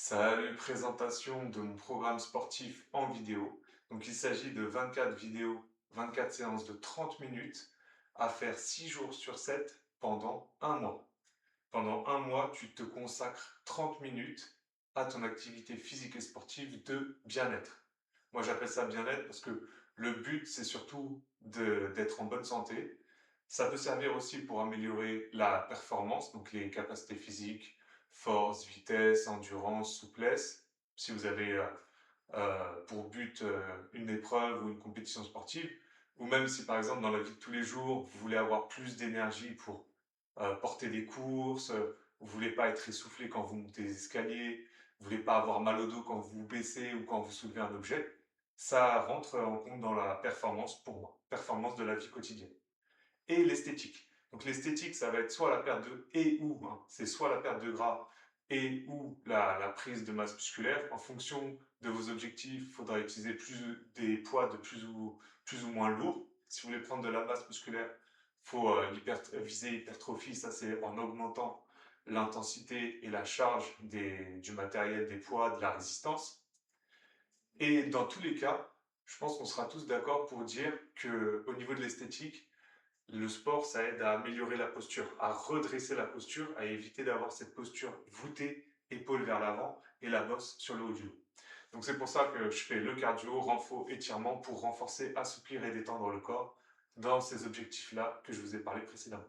Salut, présentation de mon programme sportif en vidéo. Donc il s'agit de 24 vidéos, 24 séances de 30 minutes à faire 6 jours sur 7 pendant un mois. Pendant un mois, tu te consacres 30 minutes à ton activité physique et sportive de bien-être. Moi j'appelle ça bien-être parce que le but c'est surtout d'être en bonne santé. Ça peut servir aussi pour améliorer la performance, donc les capacités physiques, force, vitesse, endurance, souplesse. Si vous avez pour but une épreuve ou une compétition sportive, ou même si par exemple dans la vie de tous les jours, vous voulez avoir plus d'énergie pour porter des courses, vous voulez pas être essoufflé quand vous montez les escaliers, vous voulez pas avoir mal au dos quand vous vous baissez ou quand vous soulevez un objet, ça rentre en compte dans la performance pour moi, performance de la vie quotidienne. Et l'esthétique. Donc l'esthétique, ça va être soit la perte de et ou, hein, c'est soit la perte de gras et ou la prise de masse musculaire. En fonction de vos objectifs, il faudra utiliser des poids de plus ou moins lourds. Si vous voulez prendre de la masse musculaire, il faut viser hypertrophie, ça c'est en augmentant l'intensité et la charge du matériel, des poids, de la résistance. Et dans tous les cas, je pense qu'on sera tous d'accord pour dire qu'au niveau de l'esthétique, le sport, ça aide à améliorer la posture, à redresser la posture, à éviter d'avoir cette posture voûtée, épaule vers l'avant et la bosse sur le haut du dos. Donc c'est pour ça que je fais le cardio, renfo, étirement pour renforcer, assouplir et détendre le corps dans ces objectifs-là que je vous ai parlé précédemment.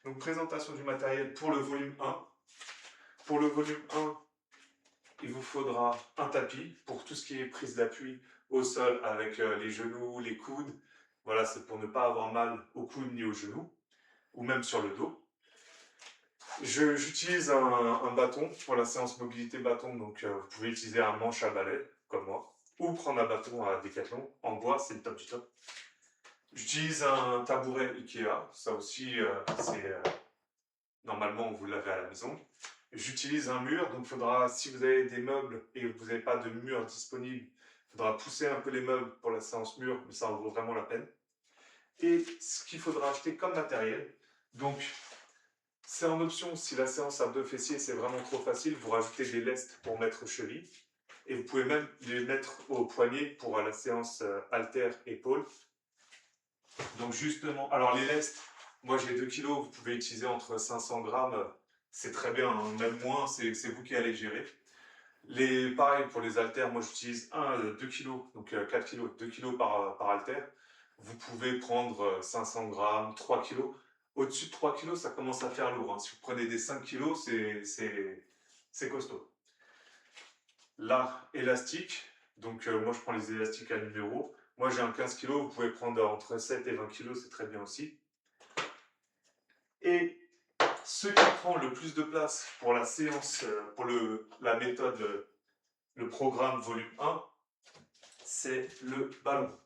Donc présentation du matériel pour le volume 1. Pour le volume 1, il vous faudra un tapis pour tout ce qui est prise d'appui au sol avec les genoux, les coudes. Voilà, c'est pour ne pas avoir mal aux coudes ni aux genoux, ou même sur le dos. J'utilise un bâton pour la séance mobilité bâton, donc vous pouvez utiliser un manche à balai, comme moi, ou prendre un bâton à Decathlon. En bois, c'est le top du top. J'utilise un tabouret Ikea, ça aussi, normalement, vous l'avez à la maison. J'utilise un mur, donc faudra, si vous avez des meubles et que vous n'avez pas de mur disponible, il faudra pousser un peu les meubles pour la séance mur, mais ça en vaut vraiment la peine. Et ce qu'il faudra acheter comme matériel, donc c'est en option, si la séance à deux fessiers c'est vraiment trop facile, vous rajoutez des lestes pour mettre aux chevilles. Et vous pouvez même les mettre au poignet pour la séance haltère épaule. Donc justement, alors les lestes, moi j'ai 2 kg, vous pouvez utiliser entre 500 grammes, c'est très bien, hein, même moins, c'est vous qui allez gérer. Pareil pour les haltères, moi j'utilise 2 kg, donc 4 kg, 2 kg par haltère. Vous pouvez prendre 500 grammes, 3 kg. Au-dessus de 3 kg, ça commence à faire lourd, hein. Si vous prenez des 5 kg, c'est costaud. Là, élastique, donc moi je prends les élastiques à numéro. Moi j'ai un 15 kg, vous pouvez prendre entre 7 et 20 kg, c'est très bien aussi. Et ce qui prend le plus de place pour la séance, pour la méthode, le programme volume 1, c'est le ballon.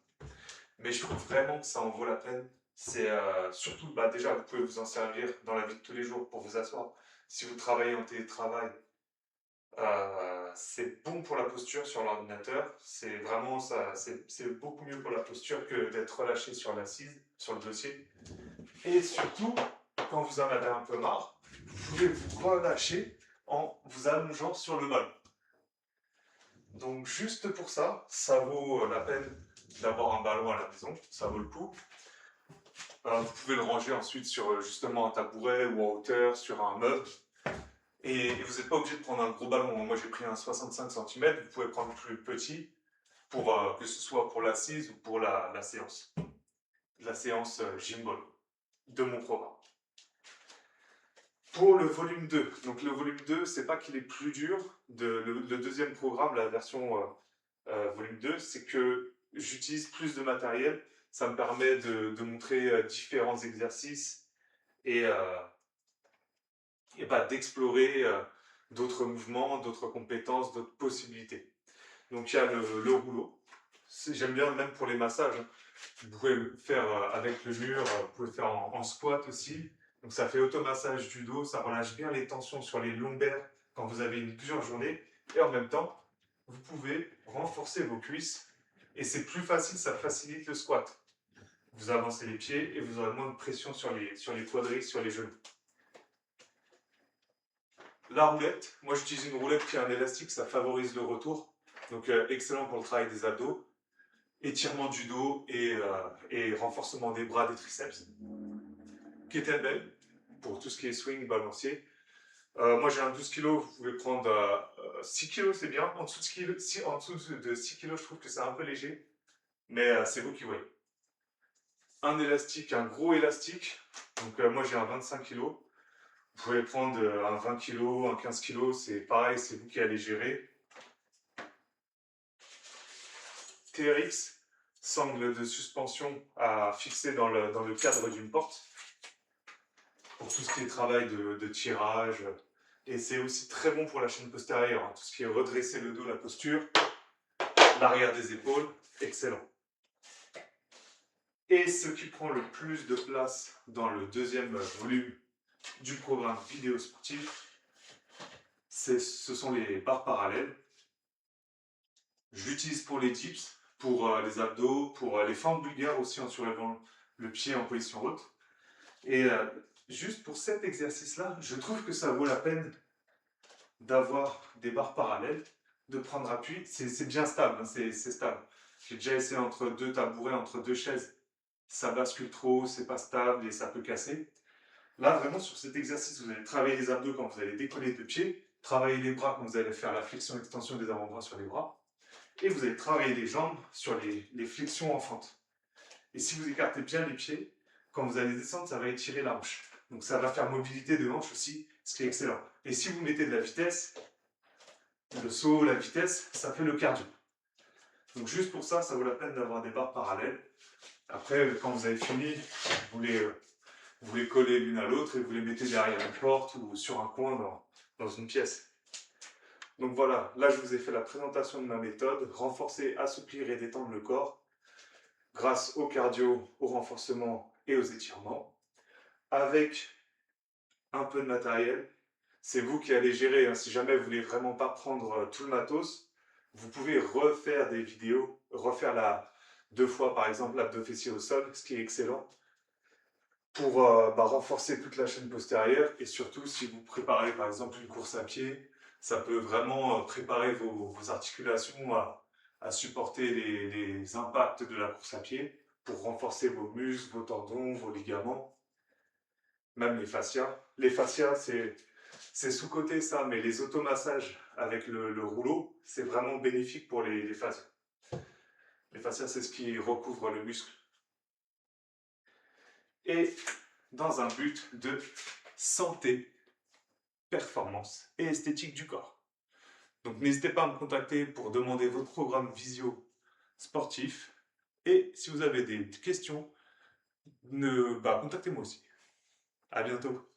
Mais je trouve vraiment que ça en vaut la peine. C'est surtout, déjà, vous pouvez vous en servir dans la vie de tous les jours pour vous asseoir. Si vous travaillez en télétravail, c'est bon pour la posture sur l'ordinateur. C'est vraiment ça, c'est beaucoup mieux pour la posture que d'être relâché sur l'assise, sur le dossier. Et surtout, quand vous en avez un peu marre, vous pouvez vous relâcher en vous allongeant sur le ballon. Donc juste pour ça, ça vaut la peine d'avoir un ballon à la maison, ça vaut le coup. Vous pouvez le ranger ensuite sur justement un tabouret ou en hauteur, sur un meuble. Et vous n'êtes pas obligé de prendre un gros ballon. Moi j'ai pris un 65 cm, vous pouvez prendre plus petit, pour, que ce soit pour l'assise ou pour la séance. La séance gym ball de mon programme. Pour le volume 2, donc le volume 2, c'est pas qu'il est plus dur, le deuxième programme, la version volume 2, c'est que j'utilise plus de matériel, ça me permet de montrer différents exercices et, d'explorer d'autres mouvements, d'autres compétences, d'autres possibilités. Donc il y a le rouleau, j'aime bien même pour les massages, hein. Vous pouvez le faire avec le mur, vous pouvez le faire en squat aussi. Donc ça fait automassage du dos, ça relâche bien les tensions sur les lombaires quand vous avez une dure journée. Et en même temps, vous pouvez renforcer vos cuisses. Et c'est plus facile, ça facilite le squat. Vous avancez les pieds et vous aurez moins de pression sur les quadris, sur les genoux. La roulette, moi j'utilise une roulette qui a un élastique, ça favorise le retour. Donc excellent pour le travail des abdos, étirement du dos et renforcement des bras, des triceps. Kettlebell, pour tout ce qui est swing, balancier. Moi j'ai un 12 kg, vous pouvez prendre 6 kg, c'est bien. En dessous de 6 kg, je trouve que c'est un peu léger, mais c'est vous qui voyez. Un élastique, un gros élastique, donc moi j'ai un 25 kg. Vous pouvez prendre un 20 kg, un 15 kg, c'est pareil, c'est vous qui allez gérer. TRX, sangle de suspension à fixer dans le cadre d'une porte, pour tout ce qui est travail de tirage. Et c'est aussi très bon pour la chaîne postérieure, hein, tout ce qui est redresser le dos, la posture, l'arrière des épaules, excellent. Et ce qui prend le plus de place dans le deuxième volume du programme vidéo sportif, ce sont les barres parallèles. Je l'utilise pour les dips, pour les abdos, pour les fentes bulgares aussi en surélevant le pied en position haute. Et juste pour cet exercice-là, je trouve que ça vaut la peine d'avoir des barres parallèles, de prendre appui. C'est bien stable, hein, c'est stable. J'ai déjà essayé entre deux tabourets, entre deux chaises. Ça bascule trop, c'est pas stable et ça peut casser. Là, vraiment, sur cet exercice, vous allez travailler les abdos quand vous allez décoller de pied, travailler les bras quand vous allez faire la flexion-extension des avant-bras sur les bras, et vous allez travailler les jambes sur les flexions en fente. Et si vous écartez bien les pieds, quand vous allez descendre, ça va étirer la hanche. Donc ça va faire mobilité de hanche aussi, ce qui est excellent. Et si vous mettez de la vitesse, le saut, la vitesse, ça fait le cardio. Donc juste pour ça, ça vaut la peine d'avoir des barres parallèles. Après, quand vous avez fini, vous les collez l'une à l'autre et vous les mettez derrière une porte ou sur un coin dans une pièce. Donc voilà, là je vous ai fait la présentation de ma méthode, renforcer, assouplir et détendre le corps grâce au cardio, au renforcement et aux étirements, avec un peu de matériel. C'est vous qui allez gérer, hein. Si jamais vous voulez vraiment pas prendre tout le matos, vous pouvez refaire des vidéos, refaire 2 fois par exemple l'abdos fessier au sol, ce qui est excellent, pour renforcer toute la chaîne postérieure. Et surtout si vous préparez par exemple une course à pied, ça peut vraiment préparer vos articulations à supporter les impacts de la course à pied, pour renforcer vos muscles, vos tendons, vos ligaments, même les fascias. Les fascias, c'est sous-coté ça, mais les automassages avec le rouleau, c'est vraiment bénéfique pour les fascias. Les fascias, c'est ce qui recouvre le muscle. Et dans un but de santé, performance et esthétique du corps. Donc n'hésitez pas à me contacter pour demander votre programme visio sportif. Et si vous avez des questions, contactez-moi aussi. À bientôt.